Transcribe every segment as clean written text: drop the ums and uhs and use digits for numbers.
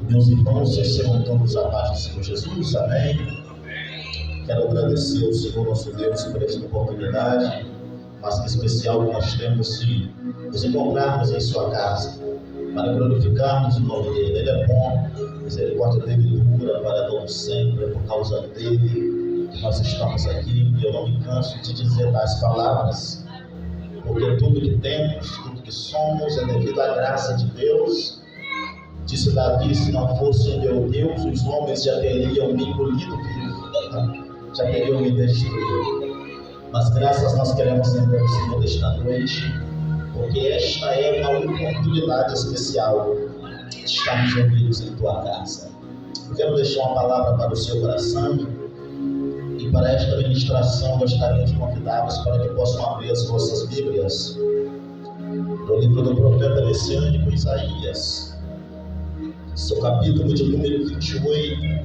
Meus irmãos, vocês serão todos a paz do Senhor Jesus, amém? Quero agradecer ao Senhor nosso Deus por esta oportunidade, mas que especial que nós temos de nos encontrarmos em sua casa, para glorificarmos o nome dele. Ele é bom, a misericórdia dele dura para todos sempre, por causa dele que nós estamos aqui, e eu não me canso de dizer tais palavras, porque tudo que temos, tudo que somos é devido à graça de Deus. Disse Davi: se não fosse o meu Deus, os homens já teriam me engolido vivo, já teriam me destruído. Mas graças nós queremos lembrar o Senhor desta noite, porque esta é uma oportunidade especial de estarmos reunidos em tua casa. Eu quero deixar uma palavra para o seu coração, e para esta ministração gostaria de convidá-los para que possam abrir as vossas Bíblias no livro do profeta messiânico Isaías, seu capítulo de número 28,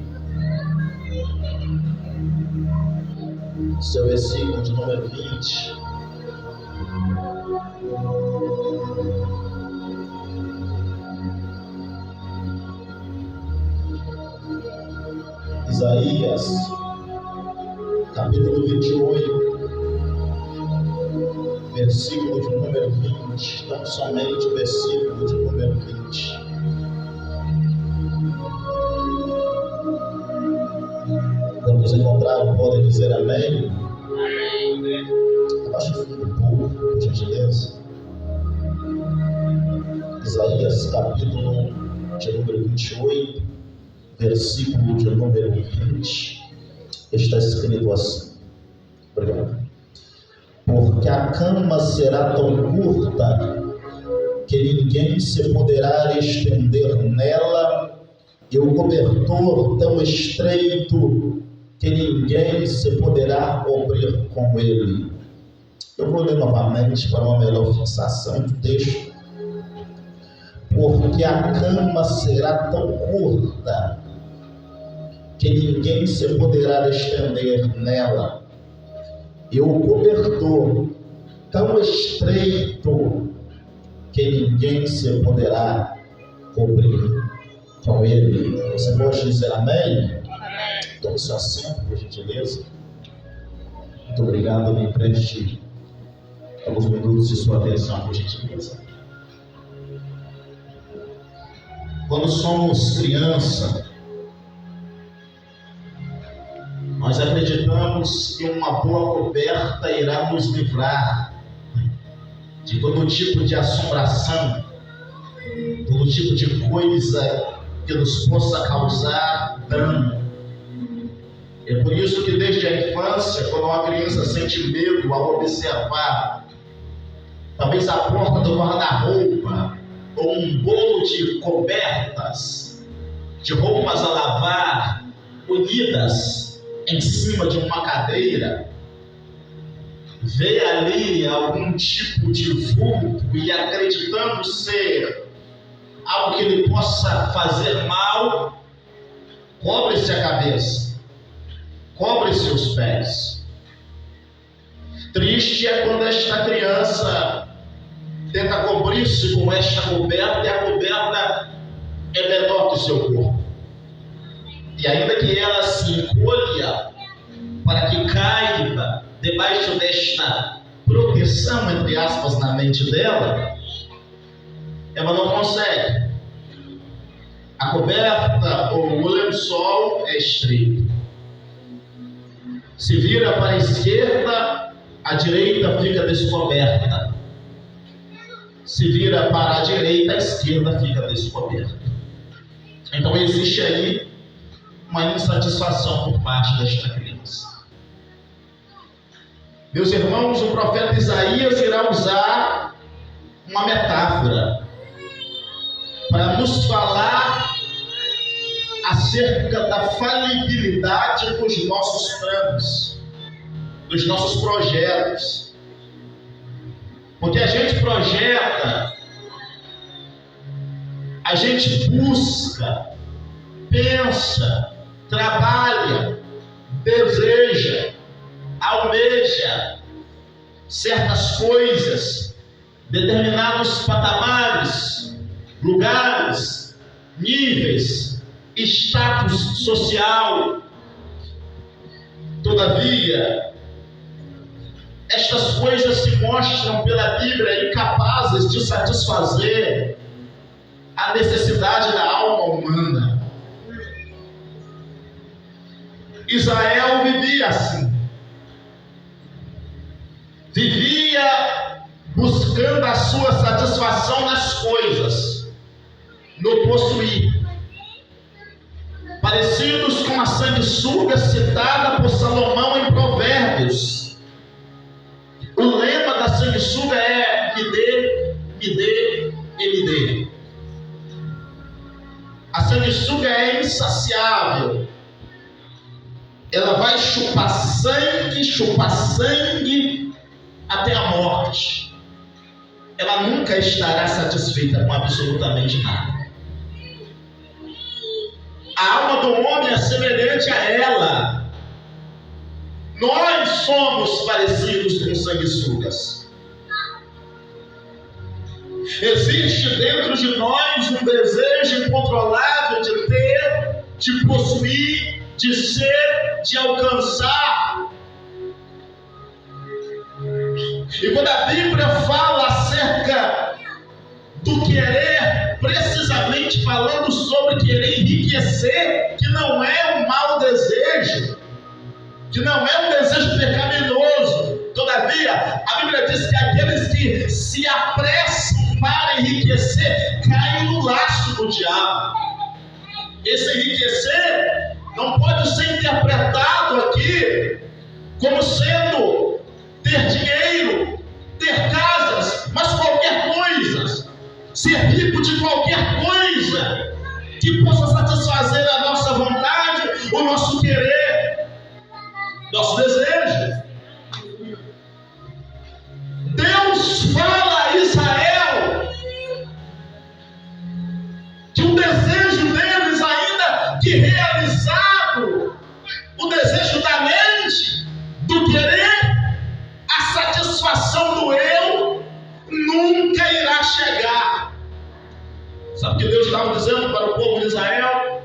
seu versículo de número 20. Isaías, capítulo 28, versículo de número 20, tão somente o versículo de número 20. Quando encontraram, podem dizer amém. Abaixa o fundo um pouco, por gentileza. Isaías, capítulo de número 28, versículo de número 20. Está escrito assim. Obrigado. Porque a cama será tão curta que ninguém se poderá estender nela, e o cobertor tão estreito que ninguém se poderá cobrir com ele. Eu vou ler novamente para uma melhor fixação do texto. Porque a cama será tão curta que ninguém se poderá estender nela, e o cobertor tão estreito que ninguém se poderá cobrir com ele. Você pode dizer amém? Tome seu assento, por gentileza. Muito obrigado. Me empreste alguns minutos de sua atenção, por gentileza. Quando somos criança, nós acreditamos que uma boa coberta irá nos livrar de todo tipo de assombração, todo tipo de coisa que nos possa causar dano. É por isso que desde a infância, quando uma criança sente medo ao observar talvez a porta do guarda-roupa ou um bolo de cobertas, de roupas a lavar, unidas em cima de uma cadeira, vê ali algum tipo de vulto e acreditando ser algo que lhe possa fazer mal, cobre-se a cabeça, cobre-se os pés. Triste é quando esta criança tenta cobrir-se com esta coberta e a coberta é menor que o seu corpo. E ainda que ela se encolha para que caiba debaixo desta proteção, entre aspas, na mente dela, ela não consegue. A coberta ou o lençol é estreito. Se vira para a esquerda, a direita fica descoberta. Se vira para a direita, a esquerda fica descoberta. Então existe aí uma insatisfação por parte desta criança. Meus irmãos, o profeta Isaías irá usar uma metáfora para nos falar acerca da falibilidade dos nossos planos, dos nossos projetos. Porque a gente projeta, a gente busca, pensa, trabalha, deseja, almeja, certas coisas, determinados patamares, lugares, níveis, status social. Todavia, estas coisas se mostram pela Bíblia incapazes de satisfazer a necessidade da alma humana. Israel vivia assim. Vivia buscando a sua satisfação nas coisas, no possuir. Parecidos com a sanguessuga citada por Salomão em Provérbios. O lema da sanguessuga é: me dê, me dê e me dê. A sanguessuga é insaciável. Ela vai chupar sangue até a morte. Ela nunca estará satisfeita com absolutamente nada. A alma do homem é semelhante a ela. Nós somos parecidos com sanguessugas. Existe dentro de nós um desejo incontrolável de ter, de possuir, de ser, de alcançar. E quando a Bíblia fala acerca do querer, precisamente falando sobre querer enriquecer, que não é um mau desejo, que não é um desejo pecaminoso. Todavia, a Bíblia diz que aqueles que se apressam para enriquecer caem no laço do diabo. Esse enriquecer não pode ser interpretado aqui como sendo ter dinheiro, ter casas, mas qualquer coisa, ser rico de qualquer coisa que possa satisfazer a nossa vontade, o nosso querer, nosso desejo. Deus fala a Israel que o desejo deles, ainda que realizado, o desejo da mente, do querer, a satisfação do eu, nunca irá chegar. Sabe o que Deus estava dizendo para o povo de Israel?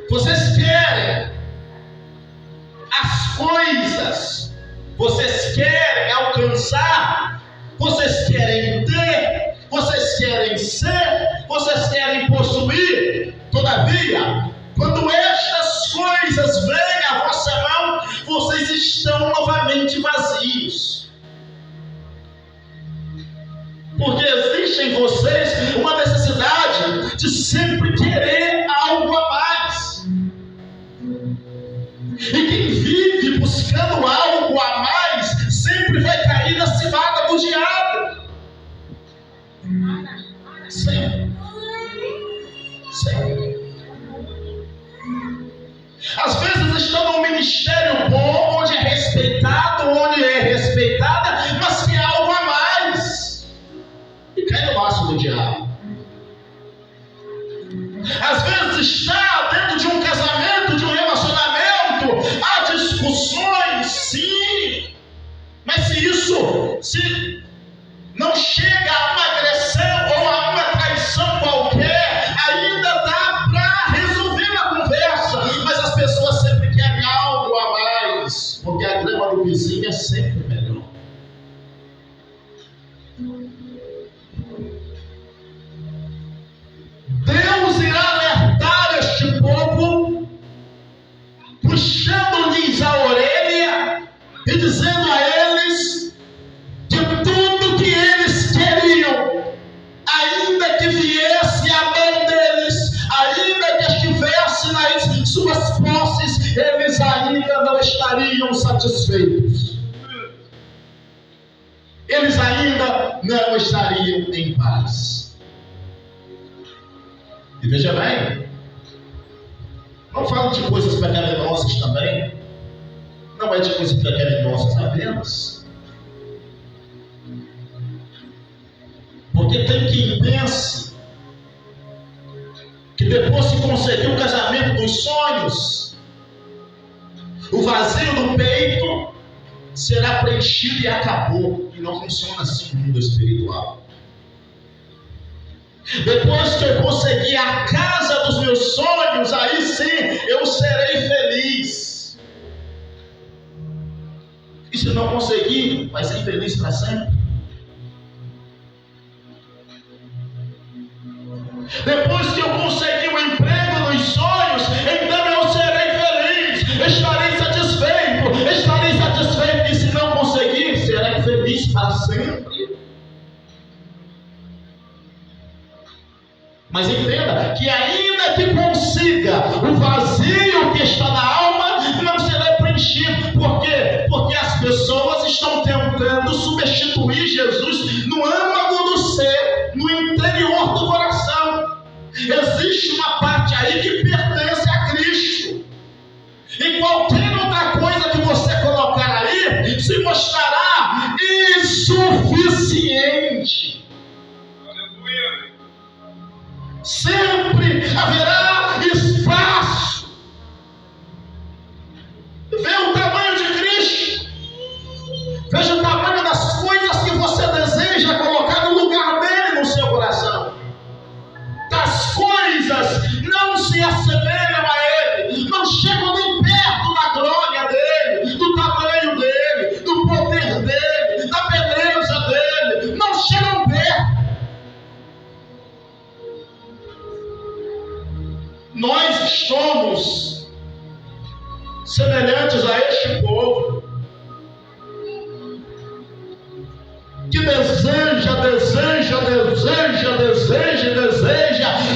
Vocês querem as coisas, vocês querem alcançar, vocês querem ter, vocês querem ser, vocês querem possuir. Todavia, quando estas coisas vêm à vossa mão, vocês estão novamente vazios. Porque existe em vocês uma necessidade de sempre querer algo a mais. E quem vive buscando algo a mais sempre vai cair na cilada do diabo. Sempre. Sempre. Às vezes estão num ministério bom, onde é respeitado, onde é respeitada, mas que há algo a mais. E cai no laço do diabo. Às vezes está dentro de um casamento, de um relacionamento, há discussões, sim, mas se não chega a uma agressão ou a uma traição qualquer, ainda dá para resolver a conversa, mas as pessoas sempre querem algo a mais, porque a grama do vizinho é sempre melhor. Deus irá alertar este povo, puxando-lhes a orelha e dizendo a eles que tudo que eles queriam, ainda que viesse a mão deles, ainda que estivesse nas suas posses, eles ainda não estariam satisfeitos. Eles ainda não estariam em paz. E veja bem, não falo de coisas pecaminosas também, não é de coisas pecaminosas apenas, porque tem quem pense que depois que conseguir o casamento dos sonhos, o vazio do peito será preenchido preenchido e acabou. E não funciona assim no mundo espiritual. Depois que eu conseguir a casa dos meus sonhos, aí sim eu serei feliz. E se não conseguir, vai ser infeliz para sempre. Depois que eu conseguir o emprego dos sonhos, então eu serei feliz, estarei satisfeito. E se não conseguir, serei feliz para sempre. Mas entenda que ainda que consiga, o vazio que está na alma não será preenchido. Por quê? Porque as pessoas estão tentando substituir Jesus no âmago do ser, no interior do coração. Existe uma parte aí que pertence a Cristo. E qualquer outra coisa que você colocar aí se mostrará insuficiente. Aleluia. Sempre haverá espaço. Vê o tamanho de Cristo. Veja o tamanho das coisas que você deseja colocar no lugar dele no seu coração. Das coisas não se assemelham a ele, não chegam nem perto da glória dele, do tamanho dele, do poder dele, da beleza dele, não chegam perto. Nós somos semelhantes a este povo que deseja,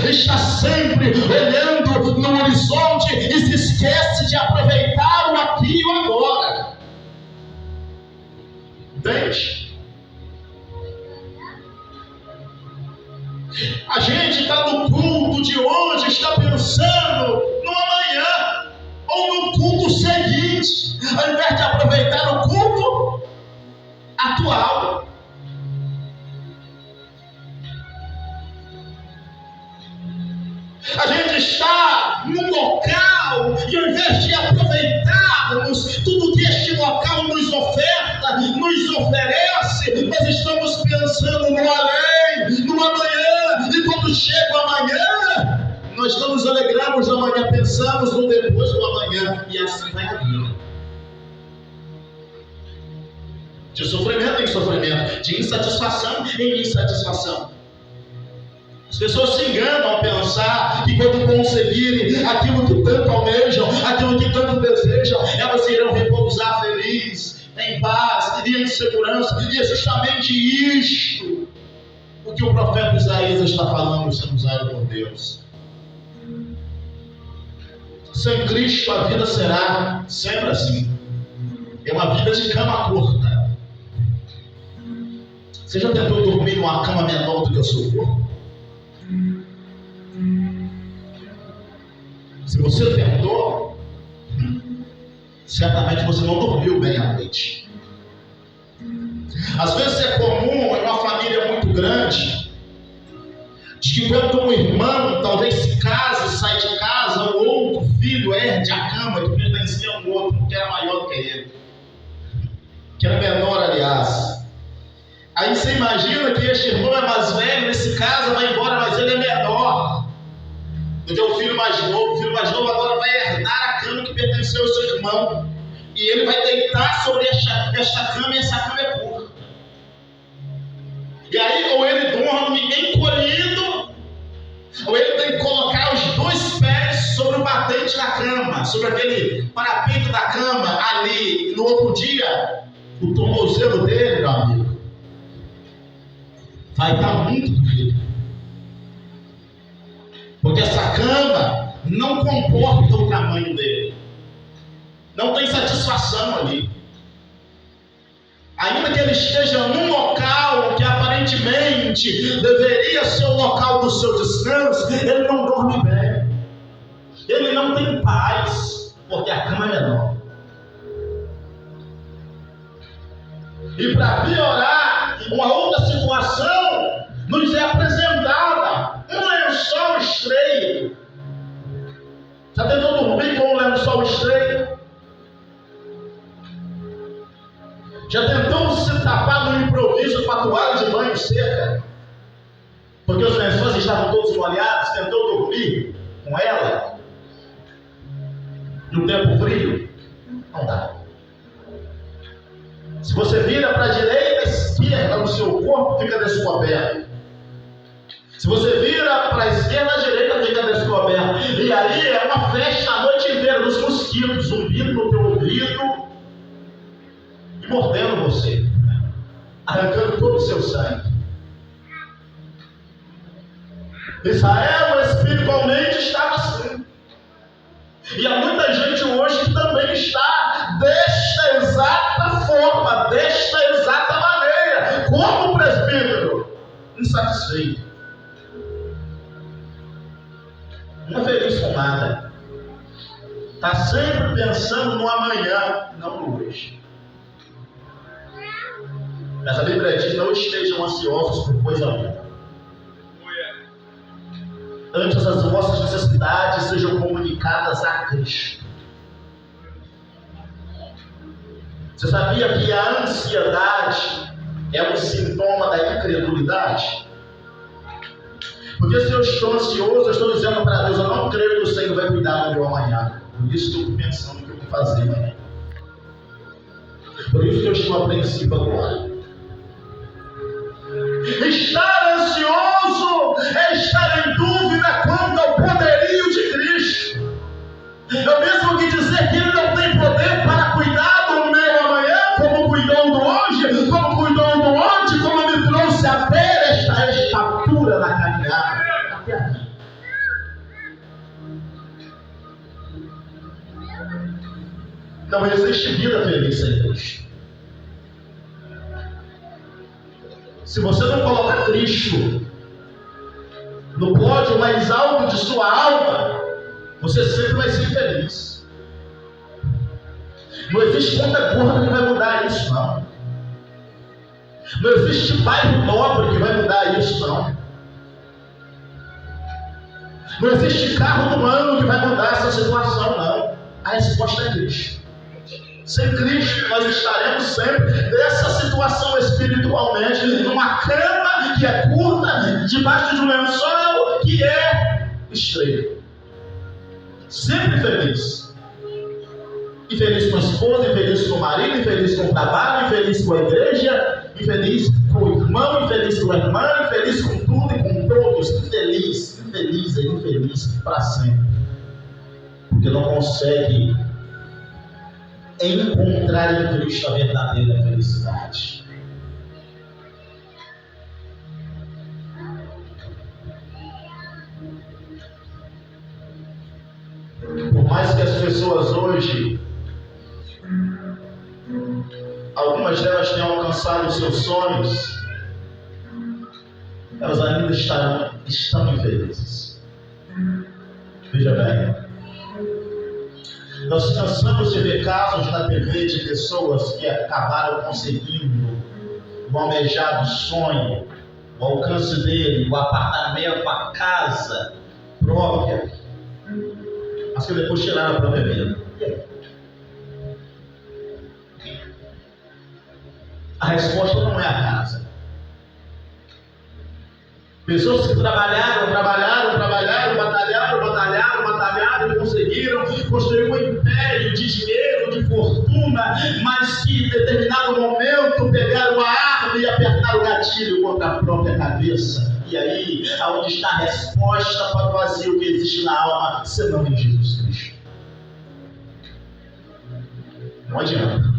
está sempre olhando no horizonte e se esquece de aproveitar o aqui e o agora. Entende? A gente está no culto de hoje, está pensando no amanhã ou no culto seguinte, ao invés de aproveitar o culto atual. A gente está num local e ao invés de aproveitarmos tudo que este local nos oferta, nos oferece, nós estamos pensando no além, no amanhã, e quando chega o amanhã, nós não nos alegramos no amanhã, pensamos no depois do amanhã, e assim vai a vida. De sofrimento em sofrimento, de insatisfação em insatisfação. As pessoas se enganam ao pensar que quando conseguirem aquilo que tanto almejam, aquilo que tanto desejam, elas irão repousar felizes, em paz e em segurança. E é justamente isto o que o profeta Isaías está falando, sendo usado por Deus. Sem Cristo a vida será sempre assim. É uma vida de cama curta. Você já tentou dormir numa cama menor do que o seu corpo? Se você tentou, certamente você não dormiu bem à noite. Às vezes é comum em uma família muito grande, de que quando um irmão talvez se case, sai de casa, o outro filho herde a cama que pertencia a um outro, que era maior do que ele, que era menor, aliás. Aí você imagina que este irmão é mais velho, nesse caso vai embora, mas ele é menor do que o filho mais novo. O filho mais novo agora vai herdar a cama que pertenceu ao seu irmão. E ele vai deitar sobre esta cama, e essa cama é curta. E aí, ou ele dorme encolhido, ou ele tem que colocar os dois pés sobre o batente da cama, sobre aquele parapeito da cama ali. E no outro dia, o tornozelo dele, meu amigo, vai estar muito doído. Porque essa cama não comporta o tamanho dele. Não tem satisfação ali. Ainda que ele esteja num local que aparentemente deveria ser o local do seu descanso, ele não dorme bem. Ele não tem paz, porque a cama é menor. E para piorar, uma outra situação nos é apresentada: um lençol estreito. Já tentou dormir com um lençol estreito? Já tentou se tapar no improviso com a toalha de banho seca? Porque os lençóis estavam todos molhados, tentou dormir com ela no tempo frio? Não dá. Se você vira para a direita, esquerda, no seu corpo fica descoberto. Se você vira para a esquerda, a direita fica descoberta. E aí é uma festa a noite inteira dos mosquitos zumbindo no teu ouvido e mordendo você, arrancando todo o seu sangue. Israel espiritualmente estava assim. E há muita gente hoje que também está desta exata forma, desta exata maneira, como presbítero, insatisfeito, não feliz com nada, está sempre pensando no amanhã, não no hoje. Mas a Bíblia diz: não estejam ansiosos por coisa alguma. Antes as vossas necessidades sejam comunicadas a Cristo. Você sabia que a ansiedade é um sintoma da incredulidade? Porque se eu estou ansioso, eu estou dizendo para Deus: eu não creio que o Senhor vai cuidar do meu amanhã. Por isso que eu estou pensando o que eu vou fazer amanhã. Por isso que eu estou apreensivo agora. Estar ansioso é estar em dúvida quanto ao poderio de Cristo. É o mesmo que dizer que Ele não tem poder para cuidar do meu amanhã, como cuidou do hoje, como cuidou do ontem, como me trouxe até esta estatura na caminhada. Até aqui. Não existe vida feliz sem Cristo. Se você não colocar Cristo no pódio mais alto de sua alma, você sempre vai ser infeliz. Não existe conta gorda que vai mudar isso, não. Não existe bairro nobre que vai mudar isso, não. Não existe carro do ano que vai mudar essa situação, não. A resposta é Cristo. Sem Cristo, nós estaremos sempre nessa situação espiritualmente, numa cama que é curta, debaixo de um lençol que é estreito. Sempre feliz. Infeliz com a esposa, infeliz com o marido, infeliz com o trabalho, infeliz com a igreja, infeliz com o irmão, infeliz com a irmã, infeliz com tudo e com todos. Infeliz para sempre. Porque não consegue encontrar em Cristo a verdadeira felicidade. Por mais que as pessoas hoje, algumas delas tenham alcançado os seus sonhos, elas ainda estão infelizes. Veja bem, nós cansamos de ver casos na TV de pessoas que acabaram conseguindo o almejado sonho, o alcance dele, o apartamento, a casa própria, mas que depois tiraram a própria vida. A resposta não é a casa. Pessoas que trabalharam, batalharam e conseguiram construir um império de dinheiro, de fortuna, mas que em determinado momento pegaram a arma e apertaram o gatilho contra a própria cabeça. E aí, aonde está a resposta para o vazio que existe na alma, senão em Jesus Cristo? Não adianta.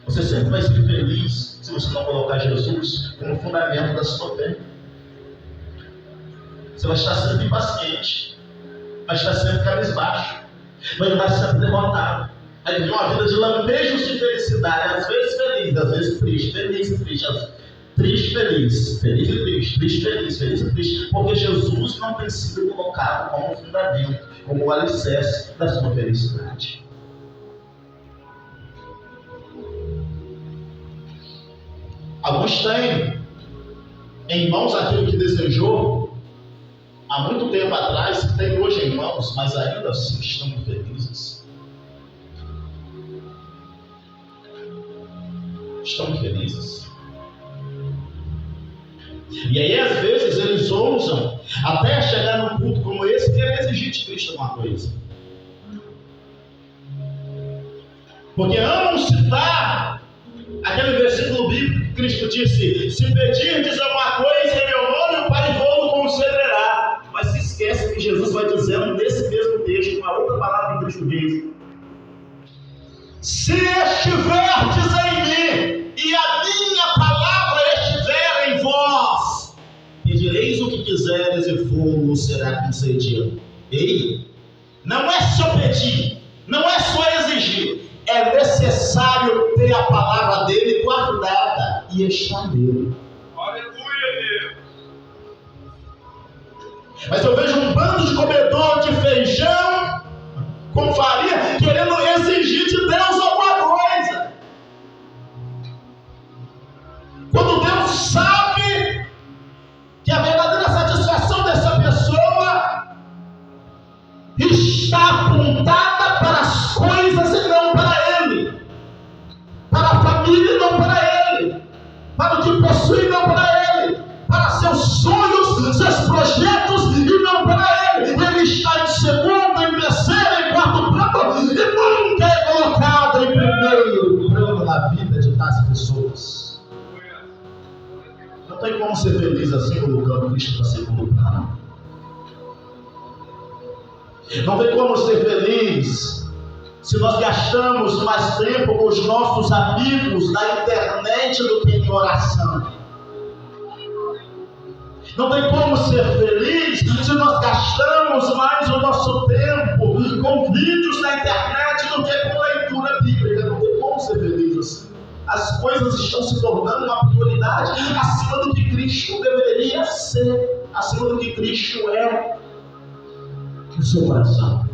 Você sempre vai ser feliz se você não colocar Jesus como fundamento da sua fé. Você vai estar sempre impaciente, vai estar sempre cabisbaixo, vai estar sempre derrotado. Vai viver uma vida de lampejos de felicidade, às vezes feliz, às vezes triste, feliz e triste, triste, feliz, feliz e triste, triste, feliz, feliz e triste, porque Jesus não tem sido colocado como fundamento, como o alicerce da sua felicidade. Alguns têm em mãos aquilo que desejou há muito tempo atrás, tem hoje em mãos, mas ainda assim estão infelizes. estão felizes. E aí, às vezes, eles ousam até chegar num culto como esse, querer exigir de Cristo alguma coisa. Porque amam citar aquele versículo bíblico que Cristo disse: se pedirdes alguma coisa em meu nome, o Pai vou concederá. Mas se esquece que Jesus vai dizendo nesse mesmo texto, uma outra palavra que Cristo diz: se estiverdes em mim e a minha palavra estiver em vós, pedireis o que quiseres e vos será concedido. Ei, não é só pedir, não é só exigir, é necessário ter a palavra dele guardada e estar nele. Aleluia, Deus. Mas eu vejo um bando de comedor de feijão com farinha querendo exigir de Deus alguma coisa, quando Deus sabe que a verdadeira satisfação dessa pessoa está apontada para as coisas e não para Ele, para a família e não para Ele, para o que possui e não para Ele, para seus sonhos, seus projetos e não para Ele. Ele está em segundo, em terceiro, em quarto plano e nunca é colocado em primeiro plano na vida de tais pessoas. Não tem como ser feliz assim, colocando Cristo para segundo plano. Não tem como ser feliz se nós gastamos mais tempo com os nossos amigos na internet do que em oração. Não tem como ser feliz se nós gastamos mais o nosso tempo com vídeos na internet do que com leitura bíblica. Não tem como ser feliz assim. As coisas estão se tornando uma prioridade acima do que Cristo deveria ser, acima do que Cristo é no seu coração.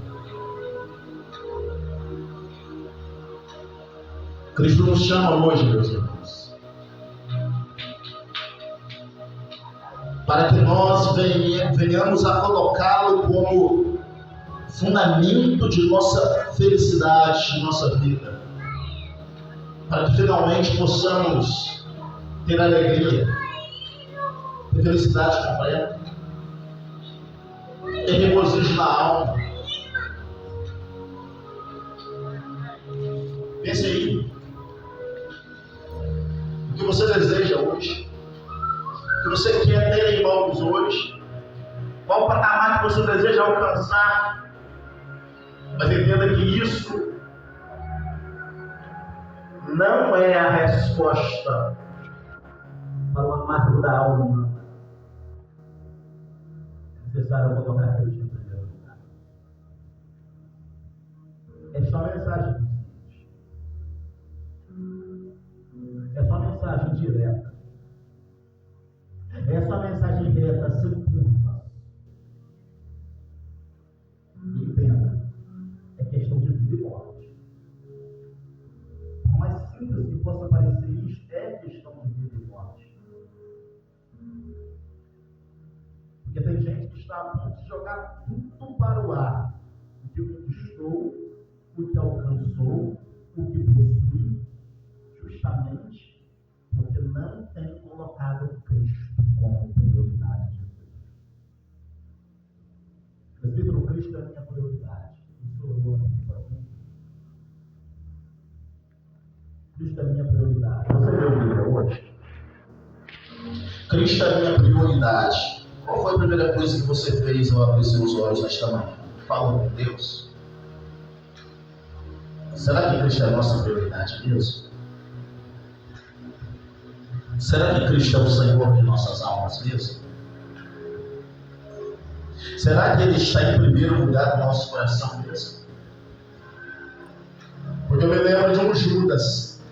Cristo nos chama hoje, meus irmãos, para que nós venhamos a colocá-lo como fundamento de nossa felicidade, de nossa vida, para que finalmente possamos ter alegria, ter felicidade completa, ter regozijo na alma. Pense aí, o que você deseja hoje, o que você quer ter em mãos hoje, qual o patamar que você deseja alcançar. Mas entenda que isso não é a resposta para o amargo da alma. É necessário colocar Cristo em primeiro lugar. Esta mensagem é só mensagem direta. Essa mensagem direta sem curva. E entenda, é questão de vida e morte. Por mais simples que possa parecer isso, é questão de vida e morte. Porque tem gente que está a ponto de jogar tudo para o ar. O que conquistou, o que alcançou, o que possui, justamente porque não tem colocado Cristo como prioridade de Deus. Presbítero, Cristo é a minha prioridade. Isso eu vou assim para mim. Cristo é a minha prioridade. Você leu Bíblia hoje? Cristo é a minha prioridade. Qual foi a primeira coisa que você fez ao abrir seus olhos nesta manhã? Fala com Deus. Será que Cristo é a nossa prioridade mesmo? Será que Cristo é o Senhor de nossas almas mesmo? Será que Ele está em primeiro lugar no nosso coração mesmo? Porque eu me lembro de um Judas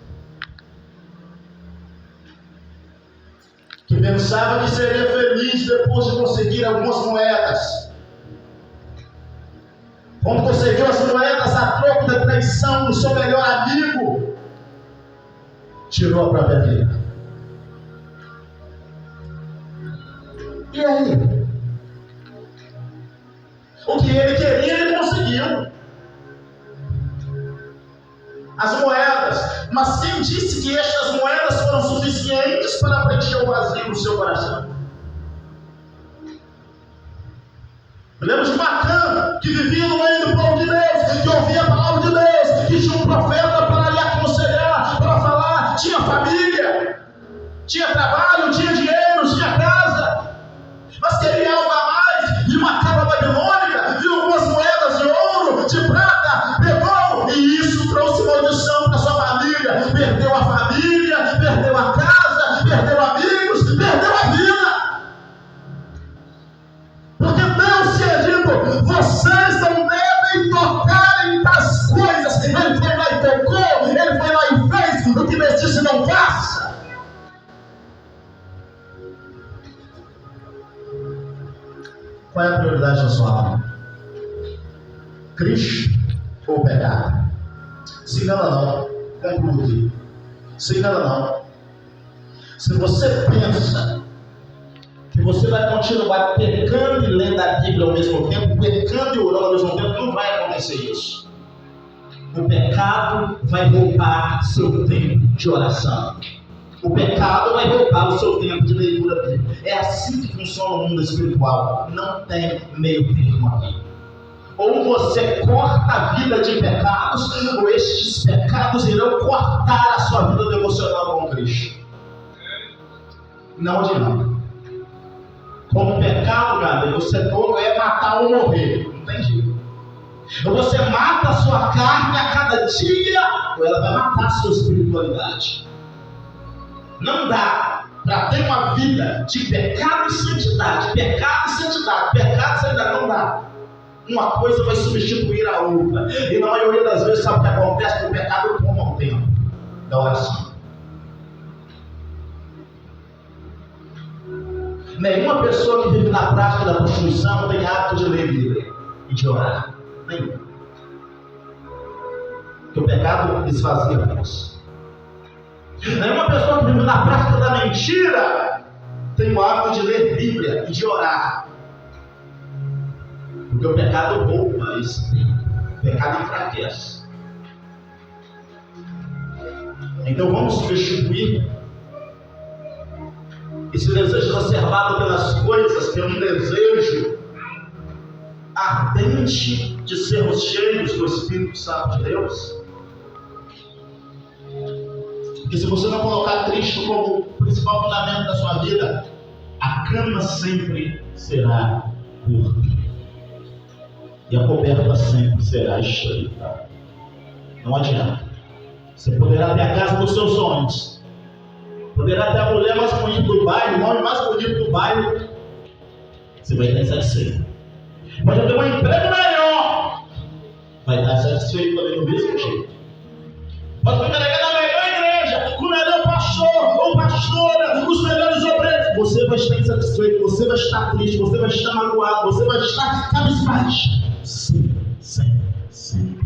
que pensava que seria feliz depois de conseguir algumas moedas. Quando conseguiu as moedas a troco da traição do seu melhor amigo, tirou a própria vida. E aí? O que ele queria, ele conseguiu. As moedas, mas Assim disse que estas moedas foram suficientes para preencher o vazio no seu coração. Eu lembro de Macã, que vivia no meio do povo de Deus, que ouvia a palavra de Deus, que tinha um profeta para lhe aconselhar, para falar, tinha família, tinha trabalho, tinha dinheiro, tinha casa, mas queria algo a mais. E uma capa babilônica, viu algumas moedas de ouro, de prata, pegou, e isso trouxe maldição para sua família. Perdeu a família, perdeu a casa, perdeu amigos, perdeu a vida. Porque Deus tinha dito: vocês não devem tocar em tais coisas. Ele foi lá e tocou, ele foi lá e fez o que Deus disse: não faça. Qual é a prioridade da sua alma? Cristo ou pecado? Se engana não, conclui. Se engana não. Se você pensa que você vai continuar pecando e lendo a Bíblia ao mesmo tempo, pecando e orando ao mesmo tempo, não vai acontecer isso. O pecado vai roubar seu tempo de oração. O pecado vai roubar o seu tempo de leitura bíblica. É assim que funciona o mundo espiritual. Não tem meio termo aqui. Ou você corta a vida de pecados, ou estes pecados irão cortar a sua vida devocional com Cristo. Não adianta. Como pecado, meu amigo, você todo é matar ou morrer. Não tem jeito. Ou você mata a sua carne a cada dia, ou ela vai matar a sua espiritualidade. Não dá para ter uma vida de pecado e santidade. Pecado e santidade. Pecado e santidade não dá. Uma coisa vai substituir a outra. E na maioria das vezes, sabe o que acontece? Que o pecado toma o tempo da oração. Nenhuma pessoa que vive na prática da prostituição tem hábito de ler Bíblia e de orar. Nenhuma. Porque o pecado esvazia a Deus. Nenhuma pessoa que vive na prática da mentira tem o hábito de ler Bíblia e de orar. Porque o pecado rouba esse tempo. O pecado enfraquece. Então vamos substituir esse desejo exacerbado pelas coisas, pelo um desejo ardente de sermos cheios do Espírito Santo de Deus. Porque se você não colocar Cristo como principal fundamento da sua vida, a cama sempre será curta e a coberta sempre será estreita. Não adianta. Você poderá ter a casa dos seus sonhos, poderá ter a mulher mais bonita do bairro, o homem mais bonito do bairro, você vai estar insatisfeito. Pode ter um emprego melhor, vai estar satisfeito também do mesmo jeito. Pode ter na melhor igreja, com o melhor pastor ou pastora, os melhores obreiros, você vai estar insatisfeito, você vai estar triste, você vai estar magoado, você vai estar cabisbaixo. Sempre, sempre, sempre.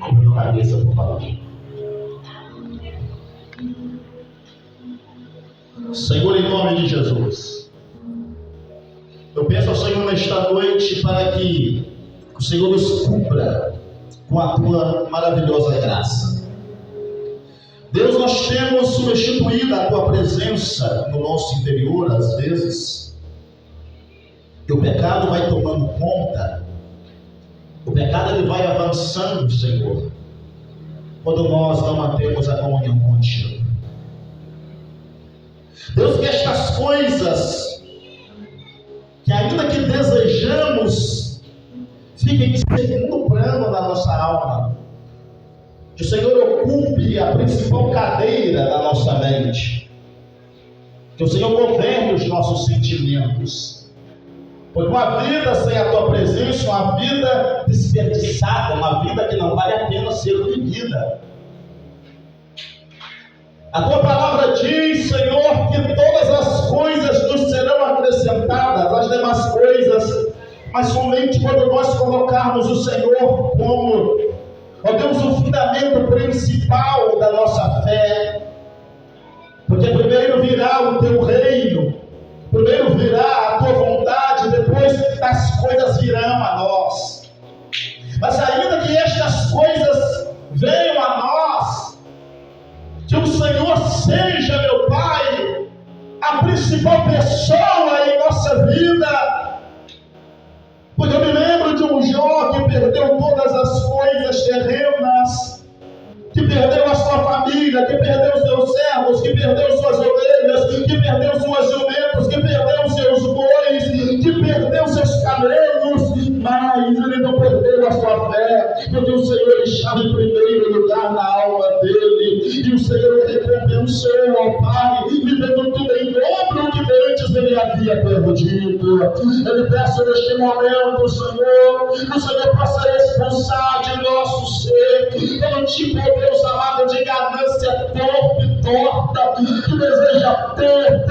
Como na cabeça, por favor. Senhor, em nome de Jesus, eu peço ao Senhor nesta noite para que o Senhor nos cubra com a tua maravilhosa graça. Deus, nós temos substituído a tua presença no nosso interior, às vezes, e o pecado vai tomando conta. O pecado ele vai avançando, Senhor, quando nós não mantemos a comunhão contigo. Deus, que estas coisas que ainda que desejamos fiquem em segundo plano na nossa alma, que o Senhor ocupe a principal cadeira da nossa mente, que o Senhor governe os nossos sentimentos, porque uma vida sem a tua presença é uma vida desperdiçada, uma vida que não vale a pena ser vivida. A tua palavra diz, Senhor, que todas as coisas nos serão acrescentadas, as demais coisas, mas somente quando nós colocarmos o Senhor como, ó Deus, o fundamento principal da nossa fé. Porque primeiro virá o teu reino, primeiro virá a tua vontade, depois as coisas virão a nós. Mas ainda que estas coisas venham a nós, a principal pessoa em nossa vida. Porque eu me lembro de um Jó que perdeu todas as coisas terrenas, que perdeu a sua família, que perdeu seus servos, que perdeu suas ovelhas, que perdeu suas jumentas, que perdeu seus bois, que perdeu seus camelos, mas ele não perdeu a sua fé, porque o Senhor estava em primeiro lugar na alma dele, e o Senhor recompensou ao Pai, lhe dando tudo em dobro que antes ele havia perdido. Ele peço neste momento, Senhor, que o Senhor possa expulsar de nosso ser todo tipo, Deus amado, de ganância torpe e torta, que deseja ter,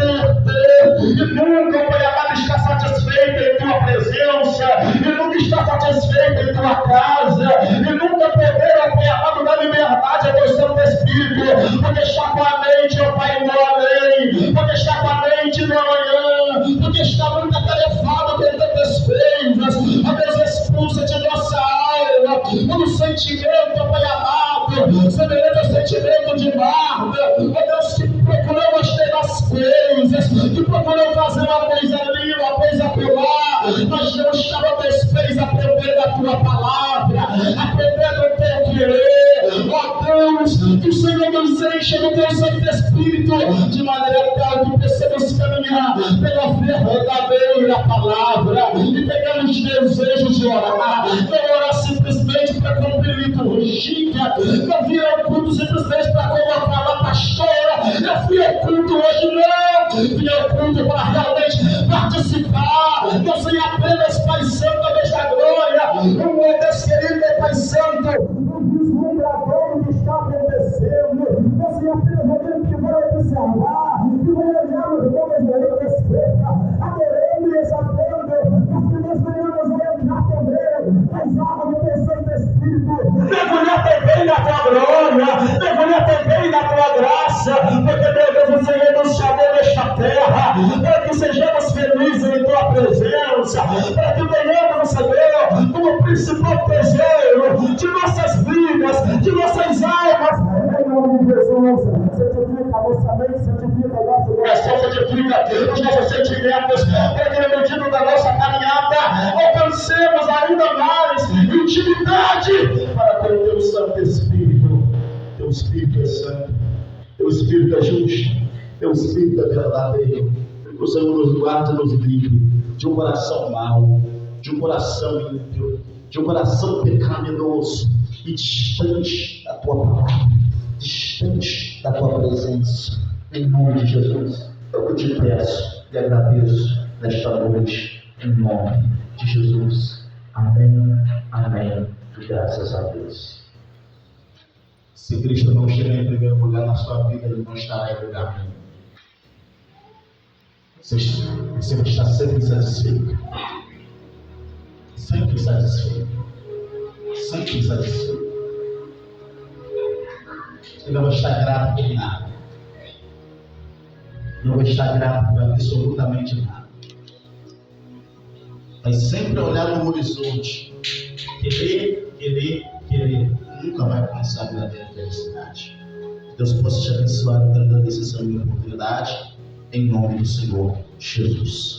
e nunca, Pai amado, está satisfeito em tua presença, e nunca está satisfeito em tua casa, e nunca poder, Pai amado, dar liberdade ao teu Santo Espírito, porque está com a mente, ó Pai, no além, porque está com a mente no amanhã, porque está muito atarefado com tantas coisas. Ó Deus, expulsa de nossa alma todo sentimento, ó Pai amado, semelhante ao sentimento de Marta, ó Deus, que procurou as demais coisas, que procurou fazer uma coisa ali, uma coisa pular, mas não estava disposto a aprender a tua palavra, aprender o teu querer. Ó Deus, que o Senhor nos enche do teu Santo Espírito, de maneira tal que possamos caminhar pela verdadeira palavra e pegarmos desejos de orar, não orar simplesmente para cumprir liturgia, não vir ao culto simplesmente para colocar uma pastora, eu fui ao culto hoje, não, vim ao culto para realmente participar, não sei apenas Pai Santo, a Deus da glória, o Deus querido é Pai Santo, o vislumbrador que está acontecendo, não sei apenas alguém que vai observar, que vai olhar os homens da língua esquerda, adorando e exaltando, mas que nós venhamos a entrar também nas águas do teu Santo Espírito, mergulhar também na tua glória, mergulhar também na tua graça, porque meu Deus, o Senhor nos chamou nesta terra, para que sejamos felizes em tua presença, para que venhamos, Senhor, como principal tesouro de nossas vidas, de nossas almas, em nome de Jesus. Santifica a nossa mente, santifica o nosso coração, santifica os nossos sentimentos, para que no medida da nossa caminhada alcancemos ainda mais intimidade para com o teu Santo Espírito. Teu Espírito é santo, teu Espírito é justo, teu Espírito é verdadeiro. O Senhor nos guarda e nos livre de um coração mau, de um coração ímpio, de um coração pecaminoso e distante da tua palavra, distante da tua presença. Em nome de Jesus, eu te peço e agradeço nesta noite, em nome de Jesus. Amém, amém, e graças a Deus. Se Cristo não chegar em primeiro lugar na sua vida, Ele não estará em lugar nenhum. Você vai estar sempre satisfeito. Sempre satisfeito. Sempre satisfeito. Ele não vai estar grato por nada. Não vai estar grato por absolutamente nada. Vai sempre olhar no horizonte. Querer. Nunca vai alcançar a verdadeira felicidade. Deus possa te abençoar em cada decisão e oportunidade. Em nome do Senhor Jesus.